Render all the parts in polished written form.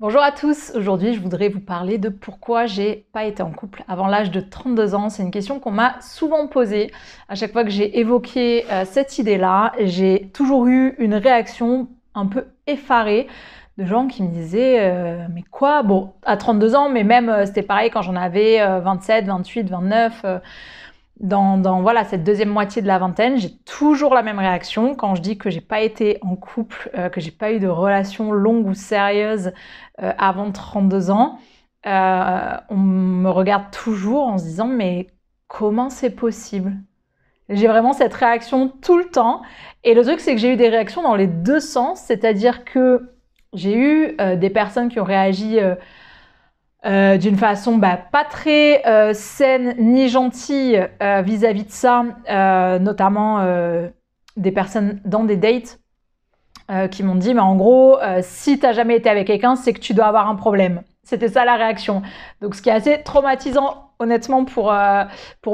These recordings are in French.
Bonjour à tous, aujourd'hui je voudrais vous parler de pourquoi j'ai pas été en couple avant l'âge de 32 ans. C'est une question qu'on m'a souvent posée. À chaque fois que j'ai évoqué cette idée-là, j'ai toujours eu une réaction un peu effarée de gens qui me disaient mais quoi? Bon, à 32 ans, mais même c'était pareil quand j'en avais 27, 28, 29. Voilà, cette deuxième moitié de la vingtaine, j'ai toujours la même réaction quand je dis que j'ai pas été en couple, que j'ai pas eu de relation longue ou sérieuse avant 32 ans. On me regarde toujours en se disant mais comment c'est possible? J'ai vraiment cette réaction tout le temps. Et le truc, c'est que j'ai eu des réactions dans les deux sens, c'est-à-dire que j'ai eu des personnes qui ont réagi d'une façon pas très saine ni gentille vis-à-vis de ça, notamment des personnes dans des dates qui m'ont dit mais en gros si t'as jamais été avec quelqu'un c'est que tu dois avoir un problème. C'était ça la réaction. Donc ce qui est assez traumatisant honnêtement pour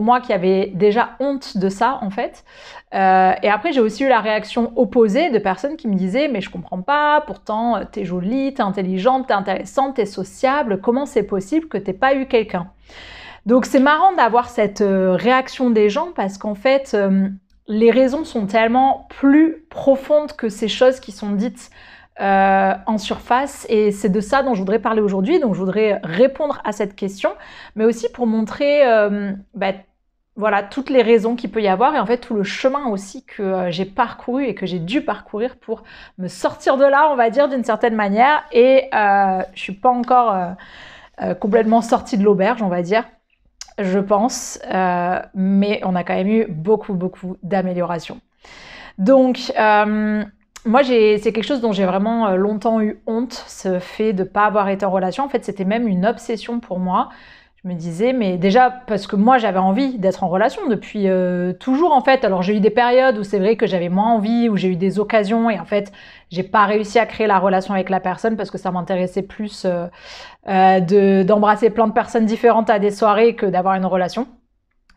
moi qui avait déjà honte de ça en fait. Et après j'ai aussi eu la réaction opposée de personnes qui me disaient mais je comprends pas, pourtant t'es jolie, t'es intelligente, t'es intéressante, t'es sociable, comment c'est possible que t'aies pas eu quelqu'un? Donc c'est marrant d'avoir cette réaction des gens parce qu'en fait les raisons sont tellement plus profondes que ces choses qui sont dites en surface, et c'est de ça dont je voudrais parler aujourd'hui. Donc je voudrais répondre à cette question, mais aussi pour montrer voilà, toutes les raisons qu'il peut y avoir et en fait tout le chemin aussi que j'ai parcouru et que j'ai dû parcourir pour me sortir de là, on va dire d'une certaine manière, et je suis pas encore complètement sortie de l'auberge, on va dire, je pense, mais on a quand même eu beaucoup d'améliorations. Donc moi, c'est quelque chose dont j'ai vraiment longtemps eu honte, ce fait de ne pas avoir été en relation. En fait, c'était même une obsession pour moi. Je me disais, mais déjà, parce que moi, j'avais envie d'être en relation depuis toujours, en fait. Alors, j'ai eu des périodes où c'est vrai que j'avais moins envie, où j'ai eu des occasions, et en fait, j'ai pas réussi à créer la relation avec la personne parce que ça m'intéressait plus d'embrasser plein de personnes différentes à des soirées que d'avoir une relation.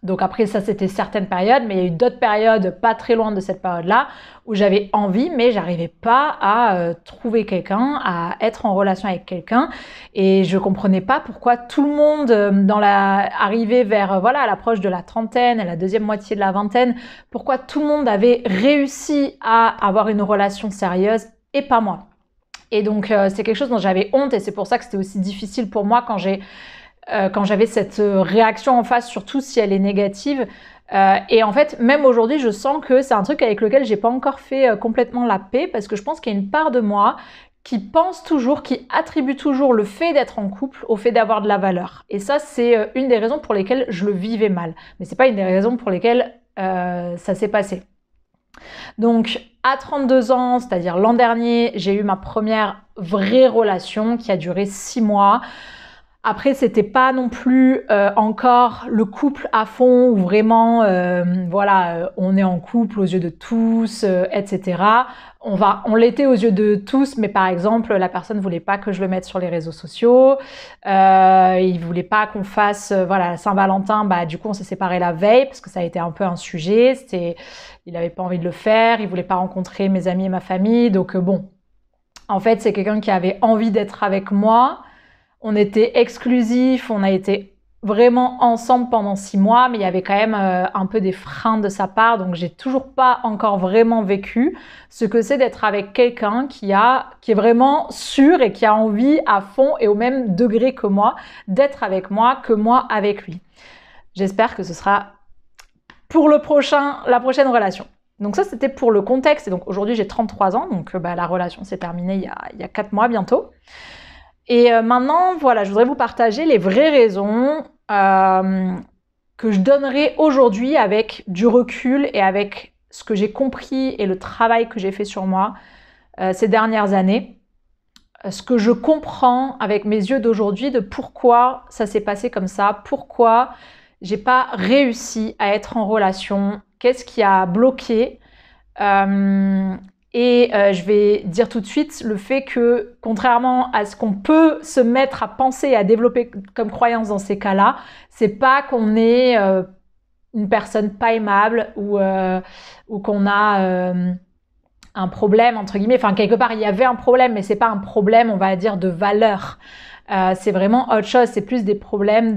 Donc après, ça, c'était certaines périodes, mais il y a eu d'autres périodes pas très loin de cette période-là où j'avais envie, mais j'arrivais pas à trouver quelqu'un, à être en relation avec quelqu'un. Et je comprenais pas pourquoi tout le monde, arrivé vers, voilà, à l'approche de la trentaine, à la deuxième moitié de la vingtaine, pourquoi tout le monde avait réussi à avoir une relation sérieuse et pas moi. Et donc, c'est quelque chose dont j'avais honte, et c'est pour ça que c'était aussi difficile pour moi quand j'avais cette réaction en face, surtout si elle est négative. Et en fait, même aujourd'hui, je sens que c'est un truc avec lequel j'ai pas encore fait complètement la paix, parce que je pense qu'il y a une part de moi qui pense toujours, qui attribue toujours le fait d'être en couple au fait d'avoir de la valeur. Et ça, c'est une des raisons pour lesquelles je le vivais mal. Mais c'est pas une des raisons pour lesquelles ça s'est passé. Donc, à 32 ans, c'est-à-dire l'an dernier, j'ai eu ma première vraie relation qui a duré 6 mois. Après, c'était pas non plus encore le couple à fond où vraiment, on est en couple aux yeux de tous, etc. On l'était aux yeux de tous, mais par exemple, la personne voulait pas que je le mette sur les réseaux sociaux. Il voulait pas qu'on fasse, la Saint-Valentin. Du coup, on s'est séparés la veille parce que ça a été un peu un sujet. Il avait pas envie de le faire. Il voulait pas rencontrer mes amis et ma famille. Donc bon, en fait, c'est quelqu'un qui avait envie d'être avec moi. On était exclusifs, on a été vraiment ensemble pendant 6 mois, mais il y avait quand même un peu des freins de sa part, donc j'ai toujours pas encore vraiment vécu ce que c'est d'être avec quelqu'un qui est vraiment sûr et qui a envie à fond et au même degré que moi d'être avec moi, que moi avec lui. J'espère que ce sera pour la prochaine relation. Donc ça, c'était pour le contexte. Et donc aujourd'hui, j'ai 33 ans, donc la relation s'est terminée il y a 4 mois bientôt. Et maintenant, voilà, je voudrais vous partager les vraies raisons que je donnerai aujourd'hui avec du recul et avec ce que j'ai compris et le travail que j'ai fait sur moi ces dernières années. Ce que je comprends avec mes yeux d'aujourd'hui de pourquoi ça s'est passé comme ça, pourquoi j'ai pas réussi à être en relation, qu'est-ce qui a bloqué. Je vais dire tout de suite le fait que, contrairement à ce qu'on peut se mettre à penser et à développer comme croyance dans ces cas-là, c'est pas qu'on est une personne pas aimable ou qu'on a un problème, entre guillemets. Enfin, quelque part, il y avait un problème, mais c'est pas un problème, on va dire, de valeur. C'est vraiment autre chose. C'est plus des problèmes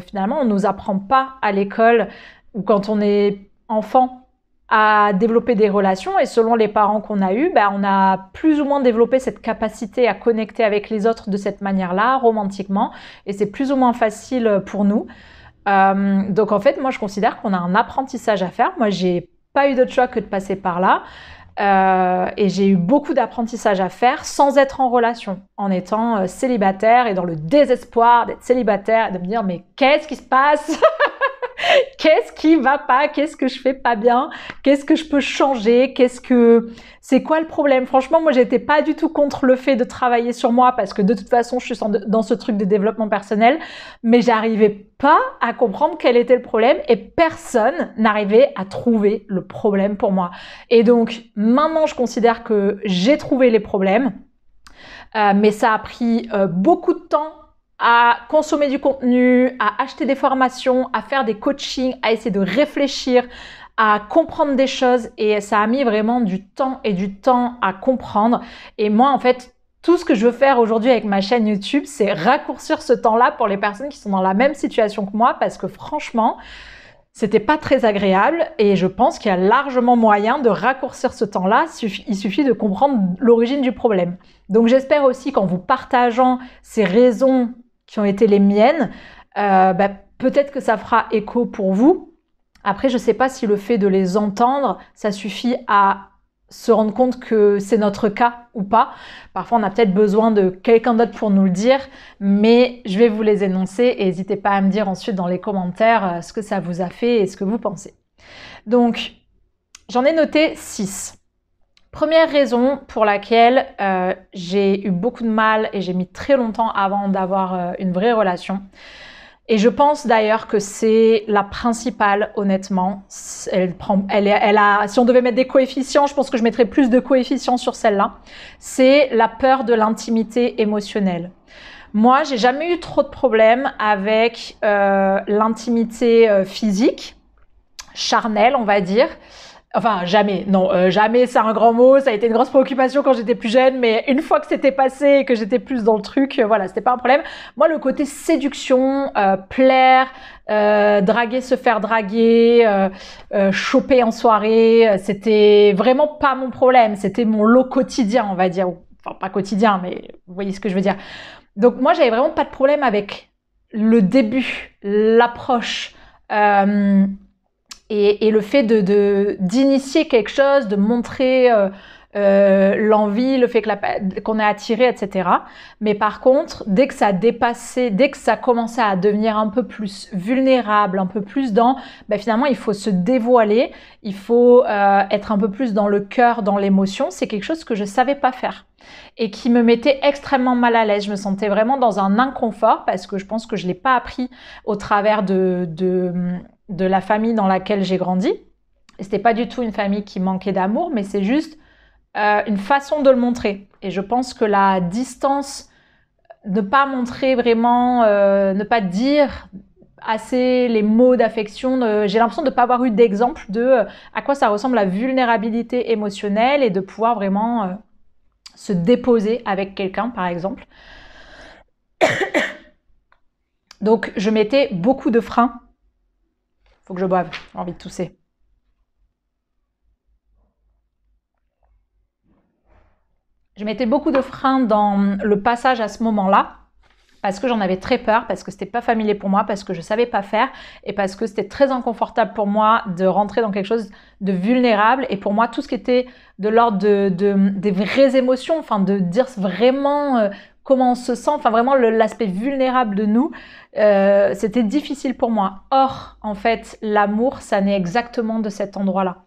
finalement, on nous apprend pas à l'école ou quand on est enfant à développer des relations, et selon les parents qu'on a eus, ben, on a plus ou moins développé cette capacité à connecter avec les autres de cette manière-là, romantiquement, et c'est plus ou moins facile pour nous. Donc en fait, moi je considère qu'on a un apprentissage à faire. Moi j'ai pas eu d'autre choix que de passer par là. Et j'ai eu beaucoup d'apprentissage à faire sans être en relation, en étant célibataire et dans le désespoir d'être célibataire et de me dire mais qu'est-ce qui se passe? Qu'est-ce qui va pas? Qu'est-ce que je fais pas bien? Qu'est-ce que je peux changer? C'est quoi le problème? Franchement, moi, j'étais pas du tout contre le fait de travailler sur moi parce que de toute façon, je suis dans ce truc de développement personnel, mais j'arrivais pas à comprendre quel était le problème et personne n'arrivait à trouver le problème pour moi. Et donc, maintenant, je considère que j'ai trouvé les problèmes, mais ça a pris beaucoup de temps à consommer du contenu, à acheter des formations, à faire des coachings, à essayer de réfléchir, à comprendre des choses, et ça a mis vraiment du temps à comprendre. Et moi, en fait, tout ce que je veux faire aujourd'hui avec ma chaîne YouTube, c'est raccourcir ce temps-là pour les personnes qui sont dans la même situation que moi, parce que franchement, c'était pas très agréable et je pense qu'il y a largement moyen de raccourcir ce temps-là. Il suffit de comprendre l'origine du problème. Donc j'espère aussi qu'en vous partageant ces raisons qui ont été les miennes, peut-être que ça fera écho pour vous. Après, je ne sais pas si le fait de les entendre, ça suffit à se rendre compte que c'est notre cas ou pas. Parfois, on a peut-être besoin de quelqu'un d'autre pour nous le dire, mais je vais vous les énoncer et n'hésitez pas à me dire ensuite dans les commentaires ce que ça vous a fait et ce que vous pensez. Donc, j'en ai noté 6. Première raison pour laquelle j'ai eu beaucoup de mal et j'ai mis très longtemps avant d'avoir une vraie relation. Et je pense d'ailleurs que c'est la principale, honnêtement. Si on devait mettre des coefficients, je pense que je mettrais plus de coefficients sur celle-là. C'est la peur de l'intimité émotionnelle. Moi, j'ai jamais eu trop de problèmes avec l'intimité physique, charnelle, on va dire. Enfin, jamais, non, jamais, c'est un grand mot, ça a été une grosse préoccupation quand j'étais plus jeune, mais une fois que c'était passé et que j'étais plus dans le truc, voilà, c'était pas un problème. Moi, le côté séduction, plaire, draguer, se faire draguer, choper en soirée, c'était vraiment pas mon problème, c'était mon lot quotidien, on va dire. Enfin, pas quotidien, mais vous voyez ce que je veux dire. Donc moi, j'avais vraiment pas de problème avec le début, l'approche, et le fait d'initier quelque chose, de montrer l'envie, le fait qu'on est attiré, etc. Mais par contre, dès que ça dépassait, dès que ça commençait à devenir un peu plus vulnérable, un peu plus finalement, il faut se dévoiler, il faut être un peu plus dans le cœur, dans l'émotion. C'est quelque chose que je savais pas faire et qui me mettait extrêmement mal à l'aise. Je me sentais vraiment dans un inconfort parce que je pense que je l'ai pas appris au travers de la famille dans laquelle j'ai grandi. Et c'était pas du tout une famille qui manquait d'amour, mais c'est juste une façon de le montrer. Et je pense que la distance, ne pas montrer vraiment, ne pas dire assez les mots d'affection, j'ai l'impression de ne pas avoir eu d'exemple de à quoi ça ressemble la vulnérabilité émotionnelle et de pouvoir vraiment se déposer avec quelqu'un, par exemple. Donc, je mettais beaucoup de freins. Faut que je boive, j'ai envie de tousser. Je mettais beaucoup de freins dans le passage à ce moment-là, parce que j'en avais très peur, parce que c'était pas familier pour moi, parce que je savais pas faire, et parce que c'était très inconfortable pour moi de rentrer dans quelque chose de vulnérable. Et pour moi, tout ce qui était de l'ordre des vraies émotions, enfin de dire vraiment comment on se sent, enfin vraiment l'aspect vulnérable de nous, c'était difficile pour moi. Or, en fait, l'amour, ça naît exactement de cet endroit-là.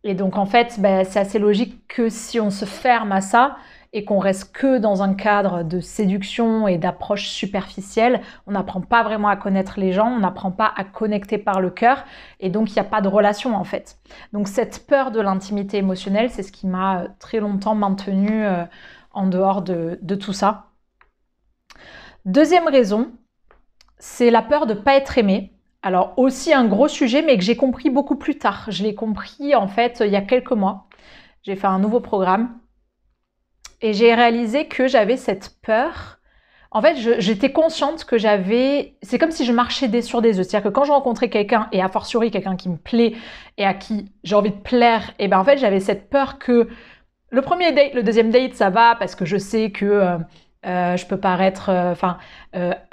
Et donc, en fait, c'est assez logique que si on se ferme à ça et qu'on reste que dans un cadre de séduction et d'approche superficielle, on n'apprend pas vraiment à connaître les gens, on n'apprend pas à connecter par le cœur, et donc il n'y a pas de relation en fait. Donc cette peur de l'intimité émotionnelle, c'est ce qui m'a très longtemps maintenue en dehors de tout ça. Deuxième raison, c'est la peur de ne pas être aimé. Alors aussi un gros sujet, mais que j'ai compris beaucoup plus tard. Je l'ai compris en fait il y a quelques mois. J'ai fait un nouveau programme et j'ai réalisé que j'avais cette peur. En fait, j'étais consciente que j'avais... C'est comme si je marchais sur des œufs. C'est-à-dire que quand je rencontrais quelqu'un, et a fortiori quelqu'un qui me plaît et à qui j'ai envie de plaire, et ben en fait j'avais cette peur que le premier date, le deuxième date, ça va parce que je sais que je peux paraître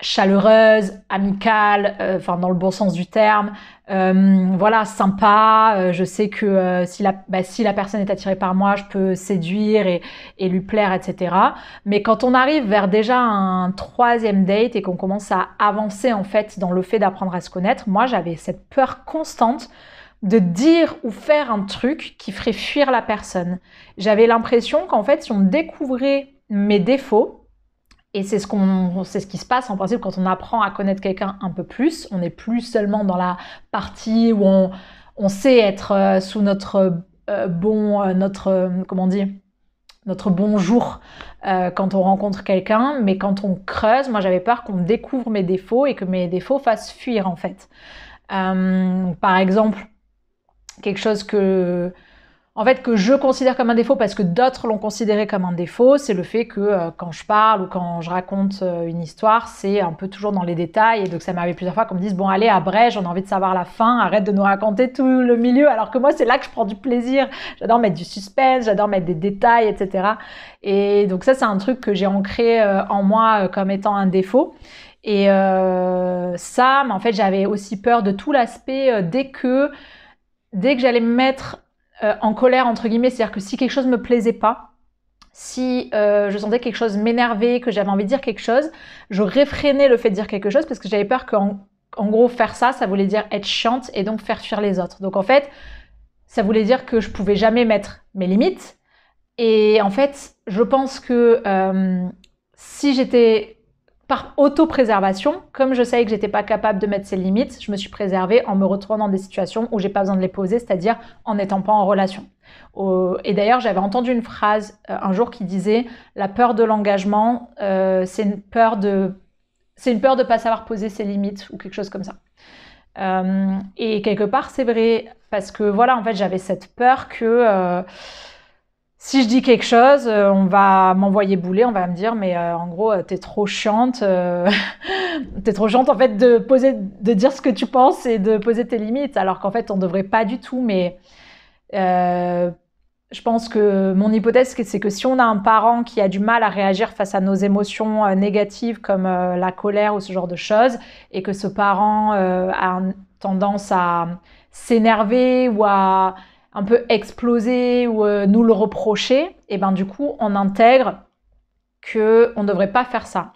chaleureuse, amicale, dans le bon sens du terme, voilà, sympa. Je sais que si la personne est attirée par moi, je peux séduire et lui plaire, etc. Mais quand on arrive vers déjà un troisième date et qu'on commence à avancer en fait dans le fait d'apprendre à se connaître, moi j'avais cette peur constante de dire ou faire un truc qui ferait fuir la personne. J'avais l'impression qu'en fait, si on découvrait mes défauts, et c'est ce qui se passe en principe quand on apprend à connaître quelqu'un un peu plus, on n'est plus seulement dans la partie où on sait être sous notre notre bon jour quand on rencontre quelqu'un, mais quand on creuse, moi j'avais peur qu'on découvre mes défauts et que mes défauts fassent fuir en fait. Par exemple, quelque chose que je considère comme un défaut parce que d'autres l'ont considéré comme un défaut, c'est le fait que quand je parle ou quand je raconte une histoire, c'est un peu toujours dans les détails. Et donc ça m'arrive plusieurs fois qu'on me dise « Bon allez, abrège, on a envie de savoir la fin, arrête de nous raconter tout le milieu. » Alors que moi, c'est là que je prends du plaisir. J'adore mettre du suspense, j'adore mettre des détails, etc. Et donc ça, c'est un truc que j'ai ancré en moi comme étant un défaut. Et ça, mais en fait, j'avais aussi peur de tout l'aspect dès que j'allais me mettre en colère, entre guillemets, c'est-à-dire que si quelque chose me plaisait pas, si je sentais quelque chose m'énerver, que j'avais envie de dire quelque chose, je réfrénais le fait de dire quelque chose parce que j'avais peur qu'en gros, faire ça, ça voulait dire être chiante et donc faire fuir les autres. Donc en fait, ça voulait dire que je pouvais jamais mettre mes limites. Et en fait, je pense que si j'étais par autopréservation, comme je savais que j'étais pas capable de mettre ces limites, je me suis préservée en me retrouvant dans des situations où j'ai pas besoin de les poser, c'est-à-dire en n'étant pas en relation. Et d'ailleurs, j'avais entendu une phrase un jour qui disait « La peur de l'engagement, c'est une peur de pas savoir poser ses limites » ou quelque chose comme ça. Et quelque part, c'est vrai, parce que voilà, en fait, j'avais cette peur que... si je dis quelque chose, on va m'envoyer bouler, on va me dire mais en gros t'es trop chiante, t'es trop chiante en fait de dire ce que tu penses et de poser tes limites, alors qu'en fait on devrait pas du tout. Mais je pense que mon hypothèse c'est que si on a un parent qui a du mal à réagir face à nos émotions négatives comme la colère ou ce genre de choses, et que ce parent a tendance à s'énerver ou à un peu exploser ou nous le reprocher, et ben du coup on intègre que on devrait pas faire ça.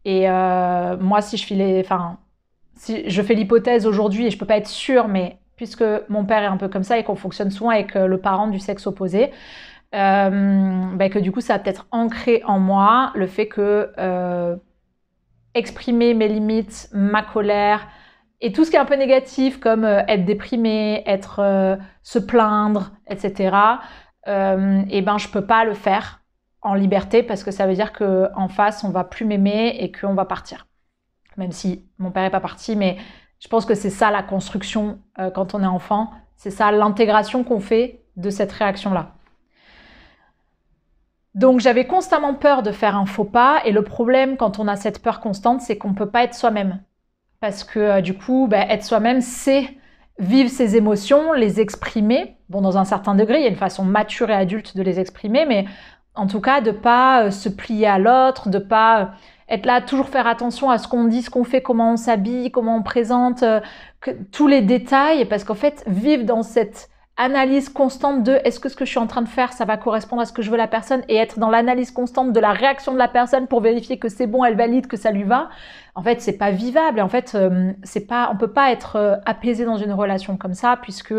Et moi si je fais l'hypothèse aujourd'hui, et je peux pas être sûre, mais puisque mon père est un peu comme ça et qu'on fonctionne souvent avec le parent du sexe opposé, que du coup ça a peut-être ancré en moi le fait que exprimer mes limites, ma colère, et tout ce qui est un peu négatif, comme être déprimé, se plaindre, etc., je peux pas le faire en liberté parce que ça veut dire qu'en face, on va plus m'aimer et qu'on va partir. Même si mon père est pas parti, mais je pense que c'est ça la construction quand on est enfant. C'est ça l'intégration qu'on fait de cette réaction-là. Donc j'avais constamment peur de faire un faux pas, et le problème quand on a cette peur constante, c'est qu'on peut pas être soi-même. Parce que du coup, être soi-même, c'est vivre ses émotions, les exprimer. Bon, dans un certain degré, il y a une façon mature et adulte de les exprimer, mais en tout cas, de pas se plier à l'autre, de pas être là, toujours faire attention à ce qu'on dit, ce qu'on fait, comment on s'habille, comment on présente, tous les détails, parce qu'en fait, vivre dans cette analyse constante de est-ce que ce que je suis en train de faire, ça va correspondre à ce que je veux la personne, et être dans l'analyse constante de la réaction de la personne pour vérifier que c'est bon, elle valide, que ça lui va, en fait, c'est pas vivable. Et en fait, on peut pas être apaisé dans une relation comme ça, puisque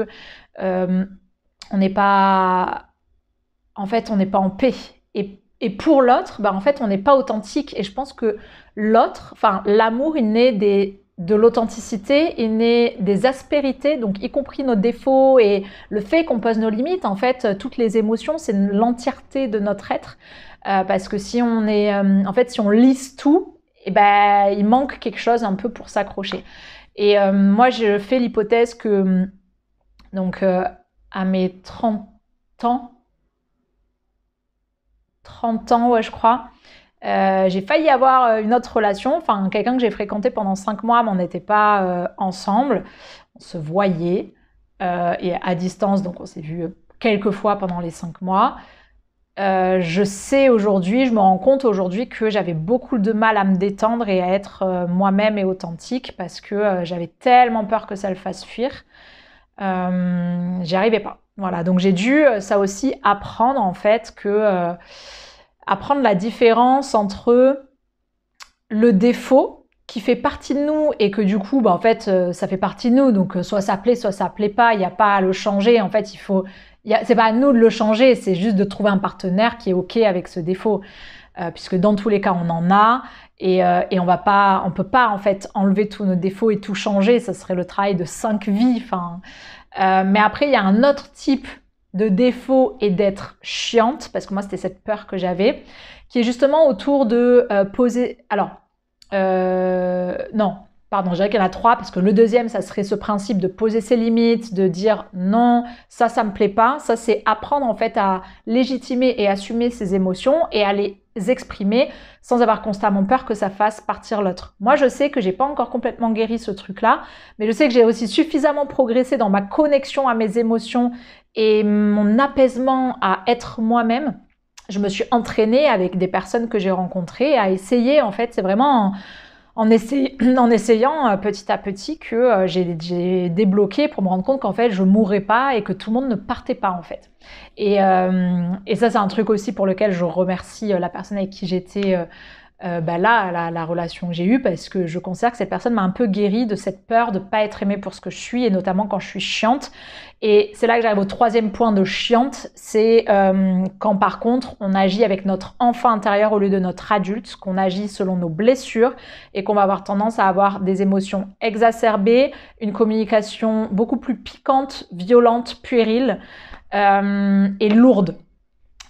on n'est pas en paix. Et pour l'autre, en fait, on n'est pas authentique. Et je pense que l'amour, il naît de l'authenticité, il naît des aspérités, donc y compris nos défauts et le fait qu'on pose nos limites. En fait, toutes les émotions, c'est l'entièreté de notre être. Parce que si on lisse tout, il manque quelque chose un peu pour s'accrocher. Et moi, je fais l'hypothèse que, donc, à mes 30 ans, ouais, je crois, j'ai failli avoir une autre relation, enfin, quelqu'un que j'ai fréquenté pendant 5 mois, mais on n'était pas ensemble. On se voyait, et à distance, donc on s'est vu quelques fois pendant les 5 mois. Je sais aujourd'hui, je me rends compte aujourd'hui que j'avais beaucoup de mal à me détendre et à être moi-même et authentique parce que j'avais tellement peur que ça le fasse fuir. J'y arrivais pas. Voilà, donc j'ai dû ça aussi apprendre en fait que apprendre la différence entre le défaut qui fait partie de nous et que du coup, bah, en fait, ça fait partie de nous. Donc, soit ça plaît pas. Il n'y a pas à le changer. En fait, c'est pas à nous de le changer. C'est juste de trouver un partenaire qui est OK avec ce défaut. Puisque dans tous les cas, on en a. Et on peut pas, en fait, enlever tous nos défauts et tout changer. Ça serait le travail de 5 vies. Enfin, mais après, il y a un autre type de défaut et d'être chiante. Parce que moi, c'était cette peur que j'avais. Qui est justement autour de poser... Alors, non, pardon, je dirais qu'il y en a 3 parce que le deuxième, ça serait ce principe de poser ses limites, de dire non, ça me plaît pas. Ça, c'est apprendre en fait à légitimer et assumer ses émotions et à les exprimer sans avoir constamment peur que ça fasse partir l'autre. Moi, je sais que j'ai pas encore complètement guéri ce truc-là, mais je sais que j'ai aussi suffisamment progressé dans ma connexion à mes émotions et mon apaisement à être moi-même. Je me suis entraînée avec des personnes que j'ai rencontrées à essayer, en fait, c'est vraiment en essayant petit à petit que j'ai débloqué pour me rendre compte qu'en fait, je mourrais pas et que tout le monde ne partait pas, en fait. Et ça, c'est un truc aussi pour lequel je remercie la personne avec qui j'étais là, la relation que j'ai eue, parce que je considère que cette personne m'a un peu guérie de cette peur de pas être aimée pour ce que je suis, et notamment quand je suis chiante. Et c'est là que j'arrive au 3e point de chiante, c'est quand par contre on agit avec notre enfant intérieur au lieu de notre adulte, qu'on agit selon nos blessures et qu'on va avoir tendance à avoir des émotions exacerbées, une communication beaucoup plus piquante, violente, puérile et lourde.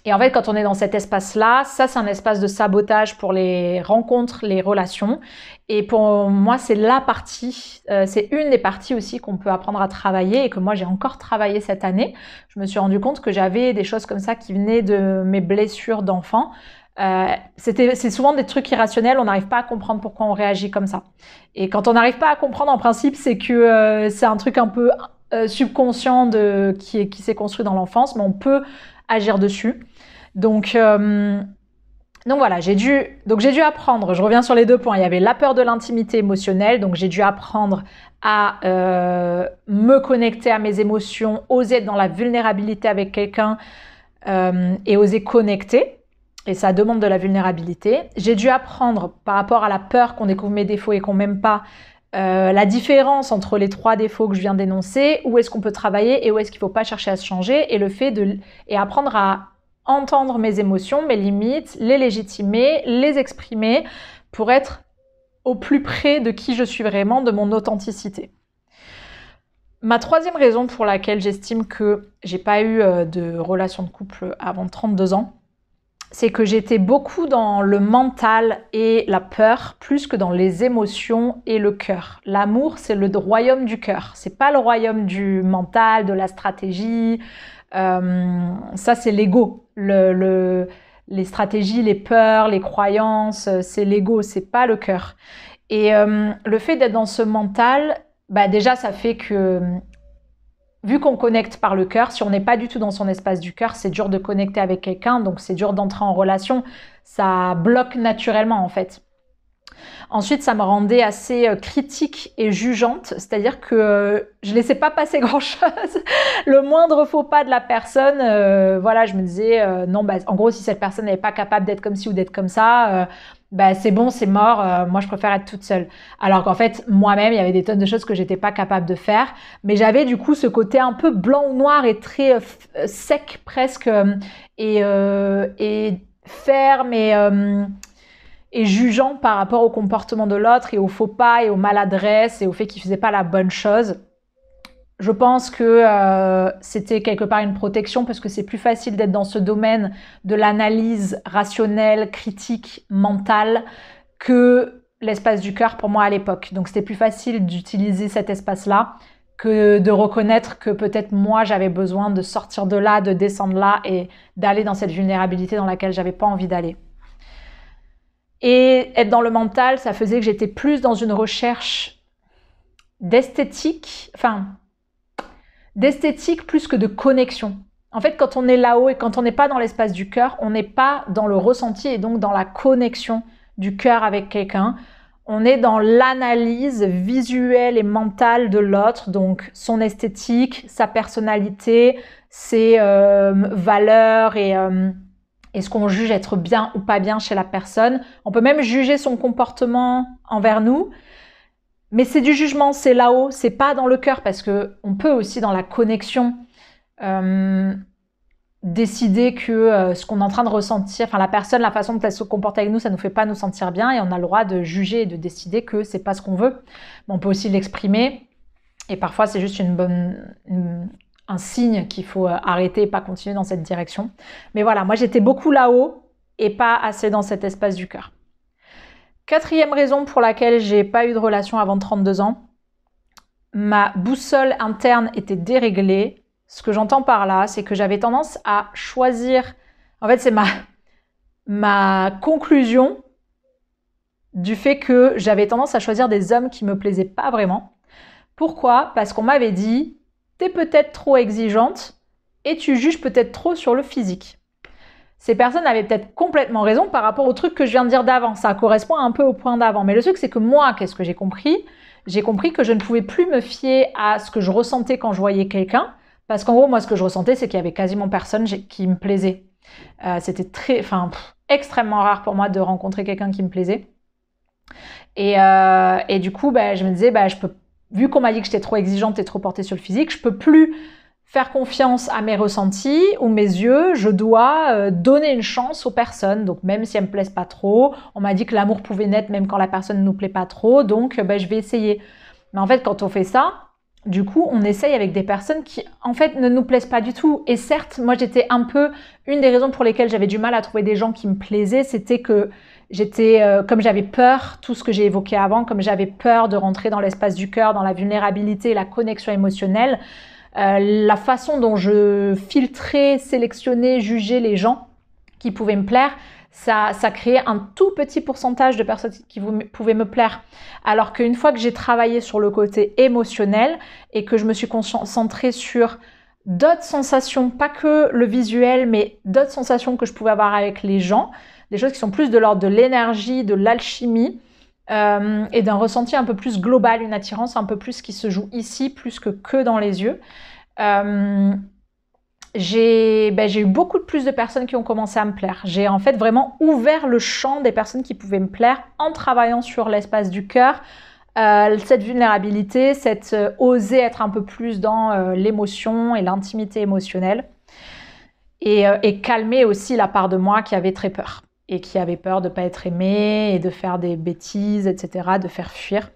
Et en fait, quand on est dans cet espace-là, ça, c'est un espace de sabotage pour les rencontres, les relations. Et pour moi, c'est la partie, c'est une des parties aussi qu'on peut apprendre à travailler et que moi, j'ai encore travaillé cette année. Je me suis rendu compte que j'avais des choses comme ça qui venaient de mes blessures d'enfant. C'est souvent des trucs irrationnels, on n'arrive pas à comprendre pourquoi on réagit comme ça. Et quand on n'arrive pas à comprendre, en principe, c'est que c'est un truc un peu subconscient qui s'est construit dans l'enfance, mais on peut agir dessus. Donc voilà, j'ai dû apprendre, je reviens sur les 2 points, il y avait la peur de l'intimité émotionnelle, donc j'ai dû apprendre à me connecter à mes émotions, oser être dans la vulnérabilité avec quelqu'un et oser connecter, et ça demande de la vulnérabilité. J'ai dû apprendre par rapport à la peur qu'on découvre mes défauts et qu'on m'aime pas, la différence entre les 3 défauts que je viens d'énoncer, où est-ce qu'on peut travailler et où est-ce qu'il ne faut pas chercher à se changer, et apprendre à entendre mes émotions, mes limites, les légitimer, les exprimer pour être au plus près de qui je suis vraiment, de mon authenticité. Ma 3e raison pour laquelle j'estime que j'ai pas eu de relation de couple avant 32 ans, c'est que j'étais beaucoup dans le mental et la peur, plus que dans les émotions et le cœur. L'amour, c'est le royaume du cœur. C'est pas le royaume du mental, de la stratégie. Ça, c'est l'ego. Les stratégies, les peurs, les croyances, c'est l'ego, c'est pas le cœur. Et le fait d'être dans ce mental, déjà, ça fait que vu qu'on connecte par le cœur, si on n'est pas du tout dans son espace du cœur, c'est dur de connecter avec quelqu'un, donc c'est dur d'entrer en relation. Ça bloque naturellement, en fait. Ensuite, ça me rendait assez critique et jugeante, c'est-à-dire que je laissais pas passer grand-chose. Le moindre faux pas de la personne, je me disais non, en gros, si cette personne n'est pas capable d'être comme ci ou d'être comme ça, c'est bon, c'est mort, moi je préfère être toute seule. Alors qu'en fait, moi-même, il y avait des tonnes de choses que j'étais pas capable de faire, mais j'avais du coup ce côté un peu blanc ou noir et très sec presque, et ferme et jugeant par rapport au comportement de l'autre et aux faux pas et aux maladresses et au fait qu'il faisait pas la bonne chose. Je pense que c'était quelque part une protection parce que c'est plus facile d'être dans ce domaine de l'analyse rationnelle, critique, mentale que l'espace du cœur pour moi à l'époque. Donc c'était plus facile d'utiliser cet espace-là que de reconnaître que peut-être moi j'avais besoin de sortir de là, de descendre là et d'aller dans cette vulnérabilité dans laquelle j'avais pas envie d'aller. Et être dans le mental, ça faisait que j'étais plus dans une recherche d'esthétique, d'esthétique plus que de connexion. En fait, quand on est là-haut et quand on n'est pas dans l'espace du cœur, on n'est pas dans le ressenti et donc dans la connexion du cœur avec quelqu'un. On est dans l'analyse visuelle et mentale de l'autre, donc son esthétique, sa personnalité, ses valeurs et ce qu'on juge être bien ou pas bien chez la personne. On peut même juger son comportement envers nous, mais c'est du jugement, c'est là-haut, c'est pas dans le cœur, parce que on peut aussi dans la connexion décider que ce qu'on est en train de ressentir, la personne, la façon dont elle se comporte avec nous, ça nous fait pas nous sentir bien, et on a le droit de juger et de décider que c'est pas ce qu'on veut. Mais on peut aussi l'exprimer, et parfois c'est juste un signe qu'il faut arrêter et pas continuer dans cette direction. Mais voilà, moi j'étais beaucoup là-haut et pas assez dans cet espace du cœur. 4e raison pour laquelle j'ai pas eu de relation avant 32 ans, ma boussole interne était déréglée. Ce que j'entends par là, c'est que j'avais tendance à choisir, en fait c'est ma conclusion du fait que j'avais tendance à choisir des hommes qui me plaisaient pas vraiment. Pourquoi ? Parce qu'on m'avait dit, t'es peut-être trop exigeante et tu juges peut-être trop sur le physique. Ces personnes avaient peut-être complètement raison par rapport au truc que je viens de dire d'avant. Ça correspond un peu au point d'avant. Mais le truc, c'est que moi, qu'est-ce que j'ai compris ? J'ai compris que je ne pouvais plus me fier à ce que je ressentais quand je voyais quelqu'un. Parce qu'en gros, moi, ce que je ressentais, c'est qu'il y avait quasiment personne qui me plaisait. C'était extrêmement rare pour moi de rencontrer quelqu'un qui me plaisait. Et du coup, je me disais, vu qu'on m'a dit que j'étais trop exigeante et trop portée sur le physique, je peux plus faire confiance à mes ressentis ou mes yeux. Je dois donner une chance aux personnes. Donc, même si elles me plaisent pas trop, on m'a dit que l'amour pouvait naître même quand la personne ne nous plaît pas trop. Donc, je vais essayer. Mais en fait, quand on fait ça, du coup, on essaye avec des personnes qui, en fait, ne nous plaisent pas du tout. Et certes, moi, j'étais une des raisons pour lesquelles j'avais du mal à trouver des gens qui me plaisaient, c'était que comme j'avais peur, tout ce que j'ai évoqué avant, comme j'avais peur de rentrer dans l'espace du cœur, dans la vulnérabilité, la connexion émotionnelle, la façon dont je filtrais, sélectionnais, jugeais les gens qui pouvaient me plaire, ça créait un tout petit pourcentage de personnes qui pouvaient me plaire. Alors qu'une fois que j'ai travaillé sur le côté émotionnel et que je me suis concentrée sur d'autres sensations, pas que le visuel, mais d'autres sensations que je pouvais avoir avec les gens, des choses qui sont plus de l'ordre de l'énergie, de l'alchimie et d'un ressenti un peu plus global, une attirance un peu plus qui se joue ici, plus que dans les yeux. J'ai eu beaucoup plus de personnes qui ont commencé à me plaire. J'ai en fait vraiment ouvert le champ des personnes qui pouvaient me plaire en travaillant sur l'espace du cœur, cette vulnérabilité, oser être un peu plus dans l'émotion et l'intimité émotionnelle et calmer aussi la part de moi qui avait très peur et qui avait peur de ne pas être aimée et de faire des bêtises, etc., de faire fuir.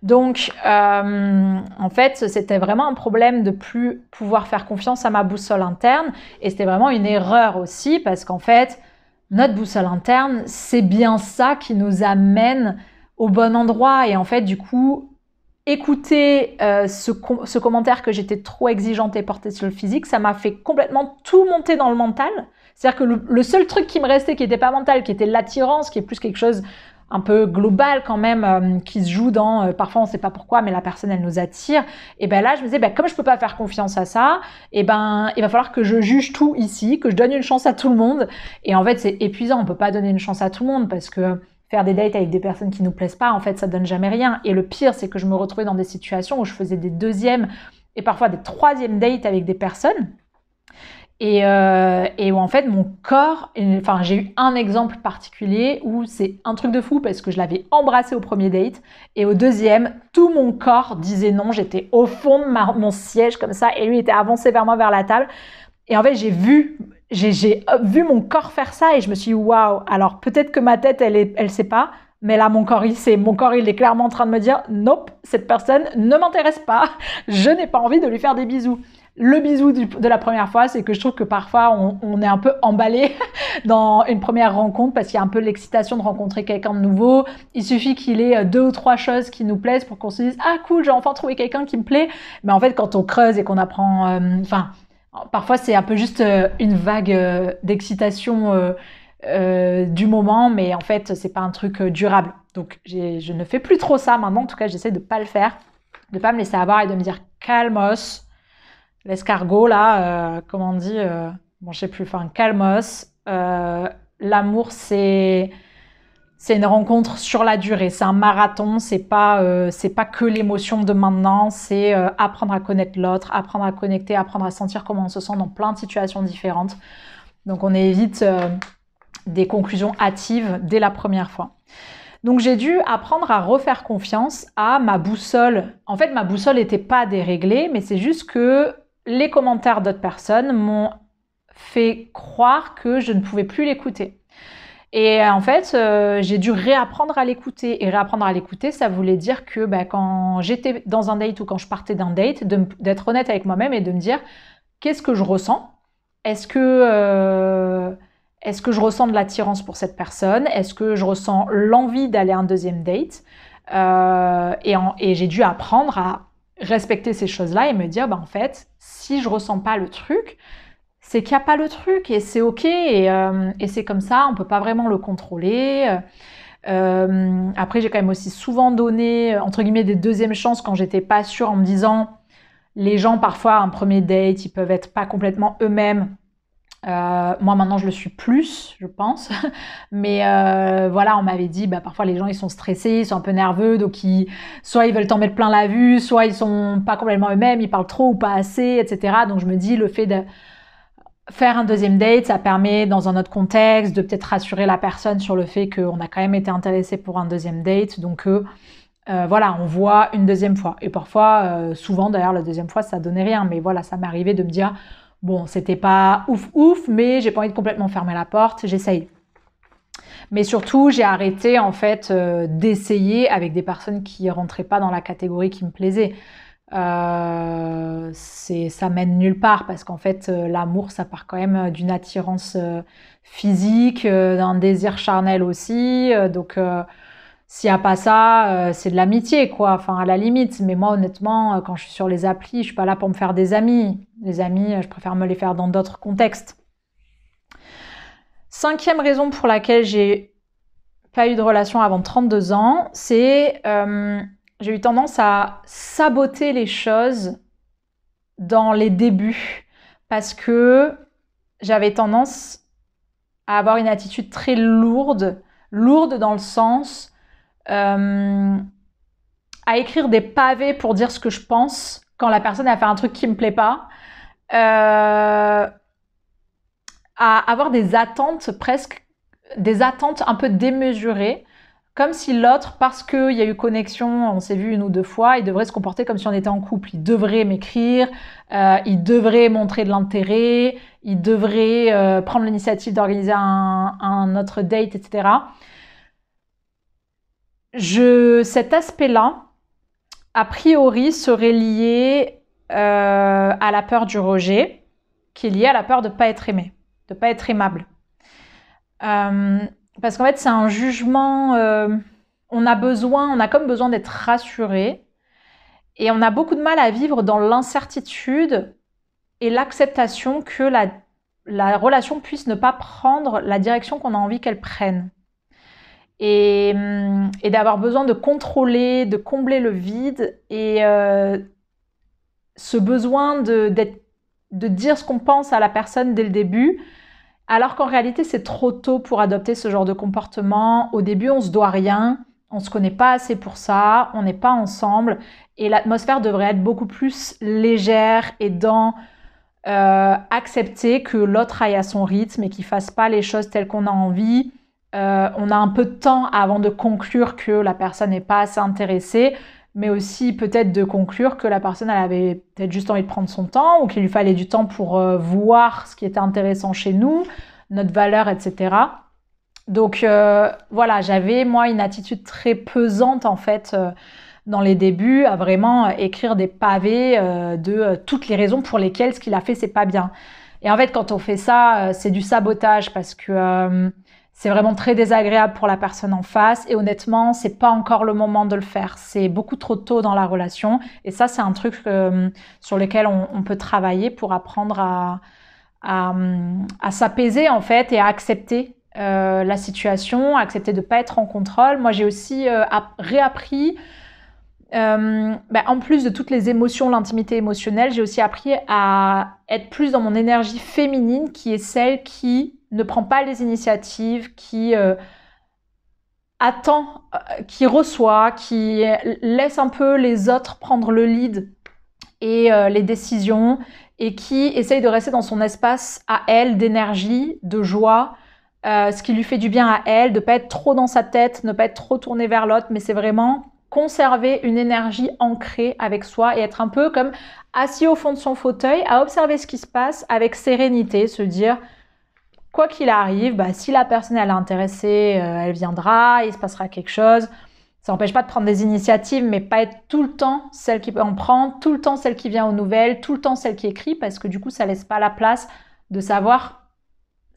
Donc, en fait, c'était vraiment un problème de plus pouvoir faire confiance à ma boussole interne et c'était vraiment une erreur aussi parce qu'en fait, notre boussole interne, c'est bien ça qui nous amène au bon endroit et en fait, du coup, écouter ce commentaire que j'étais trop exigeante et portée sur le physique, ça m'a fait complètement tout monter dans le mental. C'est-à-dire que le seul truc qui me restait qui n'était pas mental, qui était l'attirance, qui est plus quelque chose un peu global quand même, qui se joue dans, parfois on ne sait pas pourquoi, mais la personne elle nous attire. Et là je me disais, comme je peux pas faire confiance à ça, il va falloir que je juge tout ici, que je donne une chance à tout le monde. Et en fait c'est épuisant, on peut pas donner une chance à tout le monde parce que faire des dates avec des personnes qui nous plaisent pas, en fait ça donne jamais rien. Et le pire c'est que je me retrouvais dans des situations où je faisais des 2e et parfois des 3e dates avec des personnes. Et où en fait mon corps, j'ai eu un exemple particulier où c'est un truc de fou parce que je l'avais embrassé au 1er date et au 2e, tout mon corps disait non, j'étais au fond de mon siège comme ça et lui était avancé vers moi vers la table et en fait j'ai vu mon corps faire ça et je me suis dit waouh, alors peut-être que ma tête elle sait pas, mais là mon corps il est clairement en train de me dire nope, cette personne ne m'intéresse pas, je n'ai pas envie de lui faire des bisous. Le bisou de la première fois, c'est que je trouve que parfois on est un peu emballé dans une première rencontre parce qu'il y a un peu l'excitation de rencontrer quelqu'un de nouveau. Il suffit qu'il ait 2 ou 3 choses qui nous plaisent pour qu'on se dise ah cool, j'ai enfin trouvé quelqu'un qui me plaît. Mais en fait, quand on creuse et qu'on apprend, parfois c'est un peu juste une vague d'excitation du moment, mais en fait c'est pas un truc durable. Donc je ne fais plus trop ça maintenant. En tout cas, j'essaie de pas le faire, de pas me laisser avoir et de me dire calmos. L'escargot, là, comment on dit bon, je sais plus, enfin, calmos. L'amour, c'est une rencontre sur la durée. C'est un marathon, c'est pas que l'émotion de maintenant, c'est apprendre à connaître l'autre, apprendre à connecter, apprendre à sentir comment on se sent dans plein de situations différentes. Donc, on évite des conclusions hâtives dès la première fois. Donc j'ai dû apprendre à refaire confiance à ma boussole. En fait, ma boussole n'était pas déréglée, mais c'est juste que les commentaires d'autres personnes m'ont fait croire que je ne pouvais plus l'écouter. Et en fait, j'ai dû réapprendre à l'écouter. Et réapprendre à l'écouter, ça voulait dire que quand j'étais dans un date ou quand je partais d'un date, d'être honnête avec moi-même et de me dire qu'est-ce que je ressens ? Est-ce que je ressens de l'attirance pour cette personne ? Est-ce que je ressens l'envie d'aller à un deuxième date ? Et j'ai dû apprendre à respecter ces choses-là et me dire, en fait, si je ressens pas le truc, c'est qu'il n'y a pas le truc et c'est ok et c'est comme ça, on peut pas vraiment le contrôler. Après, j'ai quand même aussi souvent donné, entre guillemets, des deuxièmes chances quand j'étais pas sûre en me disant, les gens, parfois, un premier date, ils peuvent être pas complètement eux-mêmes. Moi maintenant je le suis plus, je pense, mais voilà, on m'avait dit parfois les gens ils sont stressés, ils sont un peu nerveux, donc soit ils veulent t'en mettre plein la vue, soit ils sont pas complètement eux-mêmes, ils parlent trop ou pas assez, etc. Donc je me dis le fait de faire un deuxième date, ça permet dans un autre contexte de peut-être rassurer la personne sur le fait qu'on a quand même été intéressé pour un deuxième date, donc voilà, on voit une deuxième fois. Et parfois, souvent d'ailleurs la deuxième fois ça donnait rien, mais voilà, ça m'est arrivé de me dire bon, c'était pas ouf, mais j'ai pas envie de complètement fermer la porte, j'essaye. Mais surtout, j'ai arrêté en fait d'essayer avec des personnes qui rentraient pas dans la catégorie qui me plaisait. Ça mène nulle part parce qu'en fait, l'amour, ça part quand même d'une attirance physique, d'un désir charnel aussi. Donc, s'il n'y a pas ça, c'est de l'amitié, quoi. Enfin, à la limite. Mais moi, honnêtement, quand je suis sur les applis, je suis pas là pour me faire des amis. Les amis, je préfère me les faire dans d'autres contextes. 5e raison pour laquelle j'ai pas eu de relation avant 32 ans, c'est j'ai eu tendance à saboter les choses dans les débuts parce que j'avais tendance à avoir une attitude très lourde dans le sens à écrire des pavés pour dire ce que je pense quand la personne a fait un truc qui me plaît pas, à avoir des attentes un peu démesurées, comme si l'autre, parce qu'il y a eu connexion, on s'est vu 1 ou 2 fois, il devrait se comporter comme si on était en couple. Il devrait m'écrire, il devrait montrer de l'intérêt, il devrait prendre l'initiative d'organiser un autre date, etc. Cet aspect-là, a priori, serait lié à la peur du rejet, qui est lié à la peur de ne pas être aimé, de ne pas être aimable. Parce qu'en fait, c'est un jugement, on a comme besoin d'être rassuré, et on a beaucoup de mal à vivre dans l'incertitude et l'acceptation que la relation puisse ne pas prendre la direction qu'on a envie qu'elle prenne. Et d'avoir besoin de contrôler, de combler le vide, et ce besoin de dire ce qu'on pense à la personne dès le début, alors qu'en réalité c'est trop tôt pour adopter ce genre de comportement. Au début on se doit rien, on se connaît pas assez pour ça, on n'est pas ensemble, et l'atmosphère devrait être beaucoup plus légère et dans accepter que l'autre aille à son rythme et qu'il fasse pas les choses telles qu'on a envie. On a un peu de temps avant de conclure que la personne n'est pas assez intéressée, mais aussi peut-être de conclure que la personne elle avait peut-être juste envie de prendre son temps, ou qu'il lui fallait du temps pour voir ce qui était intéressant chez nous, notre valeur, etc. Donc voilà, j'avais moi une attitude très pesante en fait dans les débuts à vraiment écrire des pavés de toutes les raisons pour lesquelles ce qu'il a fait c'est pas bien. Et en fait quand on fait ça, c'est du sabotage parce que c'est vraiment très désagréable pour la personne en face et honnêtement c'est pas encore le moment de le faire. C'est beaucoup trop tôt dans la relation et ça c'est un truc sur lequel on peut travailler pour apprendre à s'apaiser en fait et à accepter la situation, accepter de pas être en contrôle. Moi j'ai aussi réappris en plus de toutes les émotions, l'intimité émotionnelle, j'ai aussi appris à être plus dans mon énergie féminine, qui est celle qui ne prend pas les initiatives, qui attend, qui reçoit, qui laisse un peu les autres prendre le lead et les décisions, et qui essaye de rester dans son espace à elle d'énergie, de joie, ce qui lui fait du bien à elle, de ne pas être trop dans sa tête, ne pas être trop tourné vers l'autre, mais c'est vraiment conserver une énergie ancrée avec soi et être un peu comme assis au fond de son fauteuil à observer ce qui se passe avec sérénité, se dire quoi qu'il arrive, si la personne elle est intéressée, elle viendra, il se passera quelque chose. Ça n'empêche pas de prendre des initiatives, mais pas être tout le temps celle qui en prend, tout le temps celle qui vient aux nouvelles, tout le temps celle qui écrit, parce que du coup ça laisse pas la place de savoir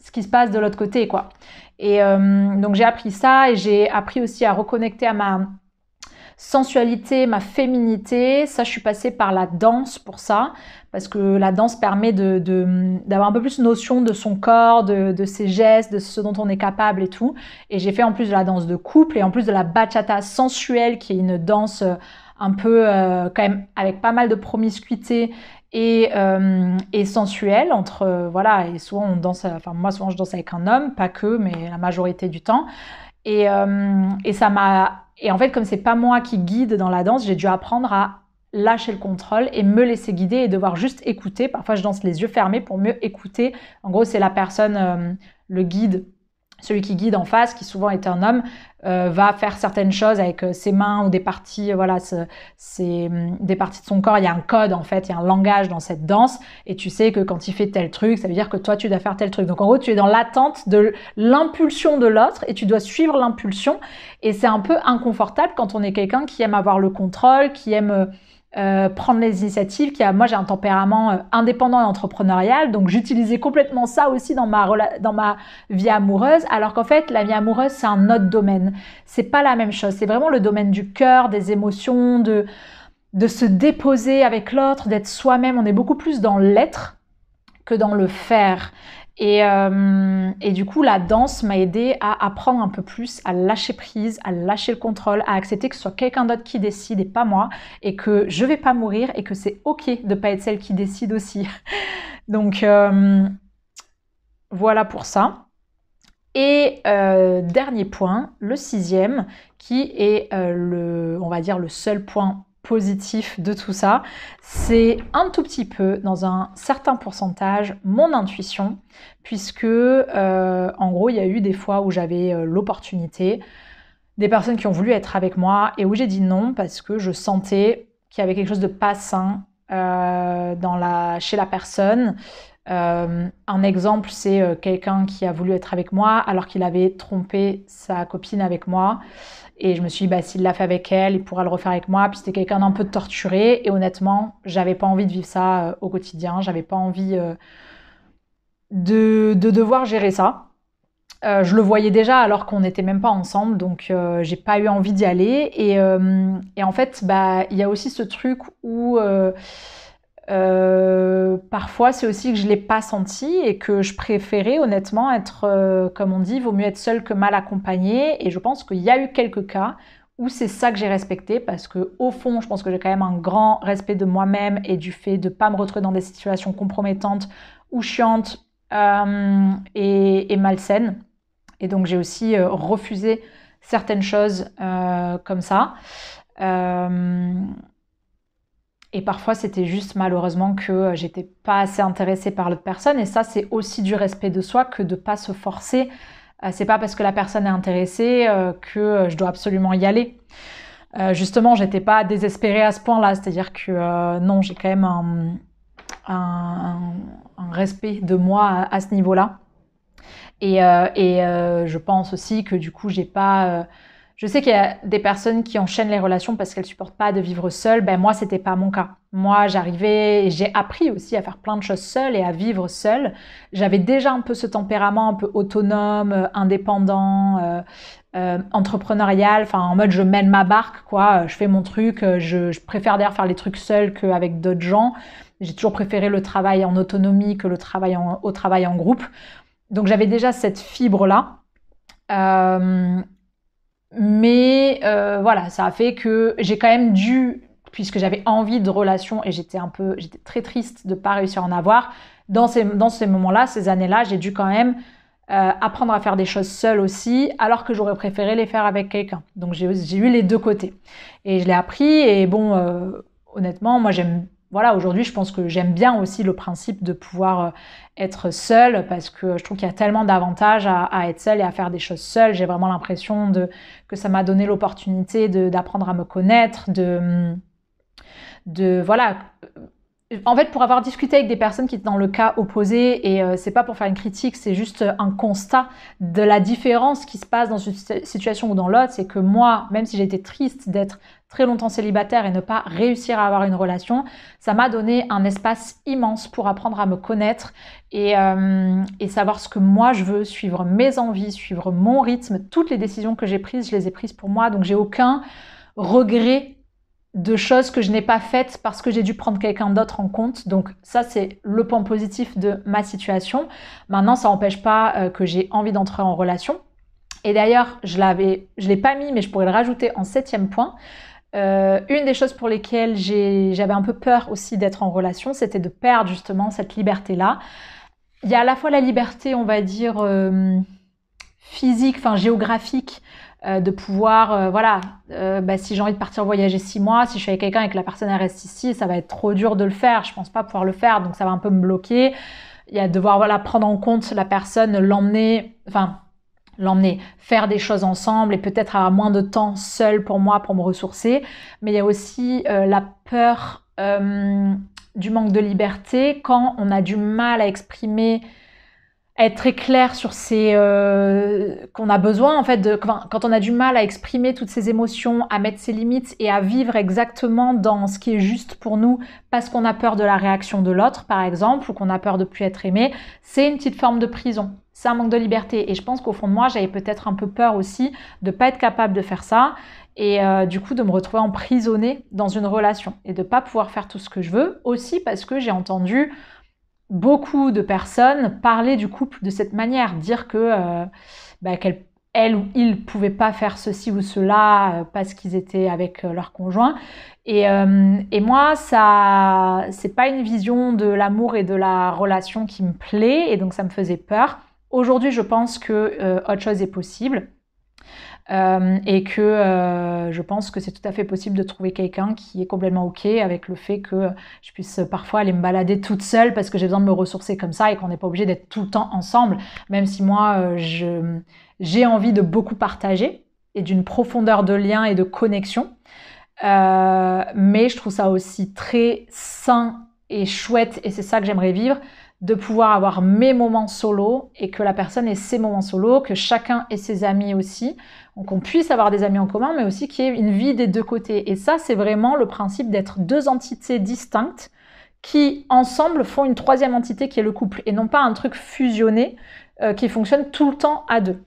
ce qui se passe de l'autre côté, quoi. Et donc j'ai appris ça et j'ai appris aussi à reconnecter à ma sensualité, ma féminité. Ça, je suis passée par la danse pour ça, parce que la danse permet d'avoir un peu plus notion de son corps, de ses gestes, de ce dont on est capable et tout. Et j'ai fait en plus de la danse de couple et en plus de la bachata sensuelle, qui est une danse un peu quand même avec pas mal de promiscuité et sensuelle entre voilà. Et souvent on danse, enfin moi souvent je danse avec un homme, pas que, mais la majorité du temps. Et ça m'a... Et en fait, comme c'est pas moi qui guide dans la danse, j'ai dû apprendre à lâcher le contrôle et me laisser guider et devoir juste écouter. Parfois, je danse les yeux fermés pour mieux écouter. En gros, c'est la personne, le guide, celui qui guide en face, qui souvent est un homme, va faire certaines choses avec ses mains ou des parties, voilà, des parties de son corps. Il y a un code en fait, il y a un langage dans cette danse, et tu sais que quand il fait tel truc, ça veut dire que toi tu dois faire tel truc. Donc en gros, tu es dans l'attente de l'impulsion de l'autre et tu dois suivre l'impulsion. Et c'est un peu inconfortable quand on est quelqu'un qui aime avoir le contrôle, qui aime prendre les initiatives, moi j'ai un tempérament indépendant et entrepreneurial, donc j'utilisais complètement ça aussi dans ma vie amoureuse, alors qu'en fait la vie amoureuse c'est un autre domaine, c'est pas la même chose, c'est vraiment le domaine du cœur, des émotions, de se déposer avec l'autre, d'être soi-même. On est beaucoup plus dans l'être que dans le faire. Et du coup, la danse m'a aidée à apprendre un peu plus, à lâcher prise, à lâcher le contrôle, à accepter que ce soit quelqu'un d'autre qui décide et pas moi, et que je vais pas mourir et que c'est ok de pas être celle qui décide aussi. Donc voilà pour ça. Et dernier point, le 6e, qui est on va dire le seul point positif de tout ça, c'est un tout petit peu, dans un certain pourcentage, mon intuition, puisque en gros il y a eu des fois où j'avais l'opportunité, des personnes qui ont voulu être avec moi et où j'ai dit non parce que je sentais qu'il y avait quelque chose de pas sain chez la personne. Un exemple, c'est quelqu'un qui a voulu être avec moi alors qu'il avait trompé sa copine avec moi. Et je me suis dit, s'il l'a fait avec elle, il pourra le refaire avec moi. Puis c'était quelqu'un d'un peu torturé. Et honnêtement, j'avais pas envie de vivre ça au quotidien. J'avais pas envie de devoir gérer ça. Je le voyais déjà alors qu'on n'était même pas ensemble. Donc j'ai pas eu envie d'y aller. Et en fait, il y a aussi ce truc où... parfois c'est aussi que je l'ai pas senti et que je préférais honnêtement être, comme on dit, vaut mieux être seule que mal accompagnée. Et je pense qu'il y a eu quelques cas où c'est ça que j'ai respecté, parce que au fond je pense que j'ai quand même un grand respect de moi-même et du fait de pas me retrouver dans des situations compromettantes ou chiantes et malsaines. Et donc j'ai aussi refusé certaines choses comme ça. Et parfois, c'était juste malheureusement que j'étais pas assez intéressée par l'autre personne. Et ça, c'est aussi du respect de soi que de pas se forcer. C'est pas parce que la personne est intéressée que je dois absolument y aller. Justement, j'étais pas désespérée à ce point-là. C'est-à-dire que non, j'ai quand même un respect de moi à ce niveau-là. Et je pense aussi que du coup, j'ai pas... Je sais qu'il y a des personnes qui enchaînent les relations parce qu'elles supportent pas de vivre seules. Ben moi, c'était pas mon cas. Moi, j'arrivais et j'ai appris aussi à faire plein de choses seule et à vivre seule. J'avais déjà un peu ce tempérament un peu autonome, indépendant, entrepreneurial, enfin en mode je mène ma barque, quoi. Je fais mon truc. Je préfère d'ailleurs faire les trucs seule qu'avec d'autres gens. J'ai toujours préféré le travail en autonomie que le travail au travail en groupe. Donc j'avais déjà cette fibre-là. Mais voilà, ça a fait que j'ai quand même dû, puisque j'avais envie de relations et j'étais très triste de pas réussir à en avoir, dans ces moments-là, ces années-là, j'ai dû quand même apprendre à faire des choses seule aussi, alors que j'aurais préféré les faire avec quelqu'un. Donc j'ai eu les deux côtés. Et je l'ai appris, et bon, honnêtement, moi voilà, aujourd'hui, je pense que j'aime bien aussi le principe de pouvoir être seule, parce que je trouve qu'il y a tellement d'avantages à être seule et à faire des choses seule. J'ai vraiment l'impression que ça m'a donné l'opportunité d'apprendre à me connaître, voilà. En fait, pour avoir discuté avec des personnes qui étaient dans le cas opposé, et c'est pas pour faire une critique, c'est juste un constat de la différence qui se passe dans une situation ou dans l'autre, c'est que moi, même si j'ai été triste d'être très longtemps célibataire et ne pas réussir à avoir une relation, ça m'a donné un espace immense pour apprendre à me connaître et savoir ce que moi je veux, suivre mes envies, suivre mon rythme. Toutes les décisions que j'ai prises, je les ai prises pour moi, donc j'ai aucun regret de choses que je n'ai pas faites parce que j'ai dû prendre quelqu'un d'autre en compte. Donc ça, c'est le point positif de ma situation. Maintenant, ça n'empêche pas que j'ai envie d'entrer en relation. Et d'ailleurs, je l'ai pas mis, mais je pourrais le rajouter en 7e point. Une des choses pour lesquelles j'avais un peu peur aussi d'être en relation, c'était de perdre justement cette liberté-là. Il y a à la fois la liberté, on va dire, physique, enfin géographique, de pouvoir, si j'ai envie de partir voyager 6 mois, si je suis avec quelqu'un et que la personne elle reste ici, ça va être trop dur de le faire, je pense pas pouvoir le faire, donc ça va un peu me bloquer. Il y a devoir prendre en compte la personne, l'emmener, faire des choses ensemble et peut-être avoir moins de temps seul pour moi pour me ressourcer. Mais il y a aussi la peur du manque de liberté quand on a du mal à exprimer, être très clair sur qu'on a besoin en fait quand on a du mal à exprimer toutes ses émotions, à mettre ses limites et à vivre exactement dans ce qui est juste pour nous parce qu'on a peur de la réaction de l'autre par exemple, ou qu'on a peur de plus être aimé, c'est une petite forme de prison, c'est un manque de liberté. Et je pense qu'au fond de moi j'avais peut-être un peu peur aussi de pas être capable de faire ça et du coup de me retrouver emprisonnée dans une relation et de pas pouvoir faire tout ce que je veux, aussi parce que j'ai entendu beaucoup de personnes parler du couple de cette manière, dire que qu'elle ou il ne pouvaient pas faire ceci ou cela parce qu'ils étaient avec leur conjoint. Et moi, ça, c'est pas une vision de l'amour et de la relation qui me plaît, et donc ça me faisait peur. Aujourd'hui, je pense que autre chose est possible. Et que je pense que c'est tout à fait possible de trouver quelqu'un qui est complètement ok avec le fait que je puisse parfois aller me balader toute seule parce que j'ai besoin de me ressourcer comme ça et qu'on n'est pas obligé d'être tout le temps ensemble, même si moi j'ai envie de beaucoup partager et d'une profondeur de lien et de connexion, mais je trouve ça aussi très sain et chouette, et c'est ça que j'aimerais vivre, de pouvoir avoir mes moments solo et que la personne ait ses moments solo, que chacun ait ses amis aussi, donc on puisse avoir des amis en commun, mais aussi qu'il y ait une vie des deux côtés. Et ça, c'est vraiment le principe d'être deux entités distinctes qui, ensemble, font une troisième entité qui est le couple, et non pas un truc fusionné qui fonctionne tout le temps à deux.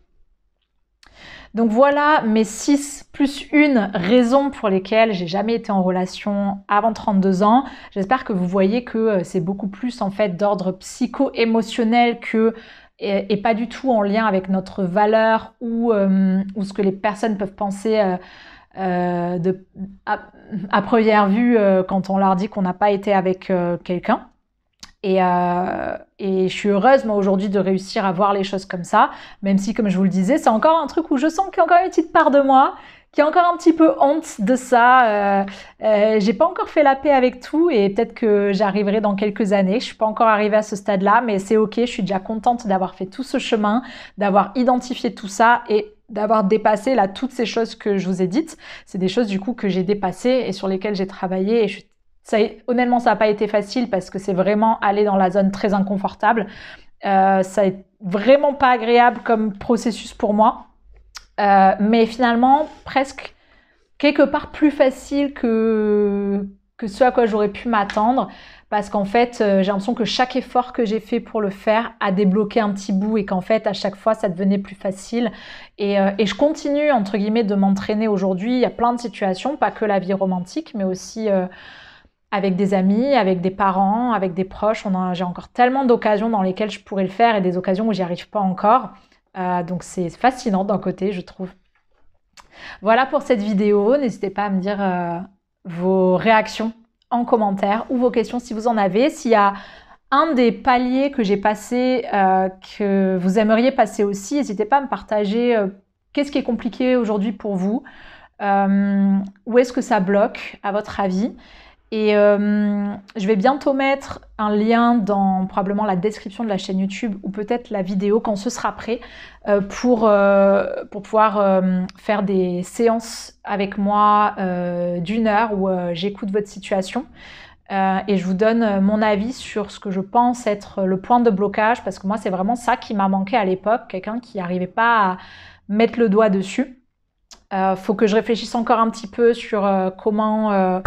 Donc voilà mes 6 plus 1 raisons pour lesquelles j'ai jamais été en relation avant 32 ans. J'espère que vous voyez que c'est beaucoup plus en fait d'ordre psycho-émotionnel et pas du tout en lien avec notre valeur ou ce que les personnes peuvent penser à première vue quand on leur dit qu'on n'a pas été avec quelqu'un. Et je suis heureuse, moi, aujourd'hui, de réussir à voir les choses comme ça, même si, comme je vous le disais, c'est encore un truc où je sens qu'il y a encore une petite part de moi qui a encore un petit peu honte de ça. J'ai pas encore fait la paix avec tout, et peut-être que j'arriverai dans quelques années. Je suis pas encore arrivée à ce stade-là, mais c'est ok. Je suis déjà contente d'avoir fait tout ce chemin, d'avoir identifié tout ça et d'avoir dépassé là toutes ces choses que je vous ai dites. C'est des choses du coup que j'ai dépassées et sur lesquelles j'ai travaillé, et honnêtement, ça n'a pas été facile parce que c'est vraiment aller dans la zone très inconfortable. Ça n'est vraiment pas agréable comme processus pour moi. mais finalement presque quelque part plus facile que ce à quoi j'aurais pu m'attendre, parce qu'en fait, j'ai l'impression que chaque effort que j'ai fait pour le faire a débloqué un petit bout et qu'en fait, à chaque fois, ça devenait plus facile. Et je continue, entre guillemets, de m'entraîner aujourd'hui. Il y a plein de situations, pas que la vie romantique, mais aussi avec des amis, avec des parents, avec des proches. J'ai encore tellement d'occasions dans lesquelles je pourrais le faire et des occasions où j'y arrive pas encore. Donc c'est fascinant d'un côté, je trouve. Voilà pour cette vidéo. N'hésitez pas à me dire vos réactions en commentaire ou vos questions si vous en avez. S'il y a un des paliers que j'ai passé que vous aimeriez passer aussi, n'hésitez pas à me partager qu'est-ce qui est compliqué aujourd'hui pour vous, où est-ce que ça bloque à votre avis. Et je vais bientôt mettre un lien dans probablement la description de la chaîne YouTube ou peut-être la vidéo quand ce sera prêt pour pouvoir faire des séances avec moi d'1 heure où j'écoute votre situation et je vous donne mon avis sur ce que je pense être le point de blocage, parce que moi c'est vraiment ça qui m'a manqué à l'époque, quelqu'un qui n'arrivait pas à mettre le doigt dessus. Faut que je réfléchisse encore un petit peu sur comment...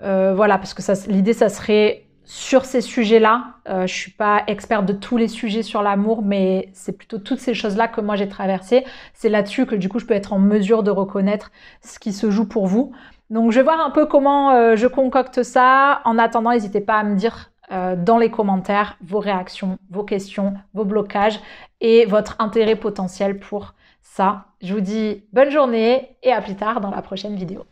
voilà, parce que l'idée, ça serait sur ces sujets-là. Je suis pas experte de tous les sujets sur l'amour, mais c'est plutôt toutes ces choses-là que moi j'ai traversées. C'est là-dessus que du coup, je peux être en mesure de reconnaître ce qui se joue pour vous. Donc, je vais voir un peu comment je concocte ça. En attendant, n'hésitez pas à me dire dans les commentaires vos réactions, vos questions, vos blocages et votre intérêt potentiel pour ça. Je vous dis bonne journée et à plus tard dans la prochaine vidéo.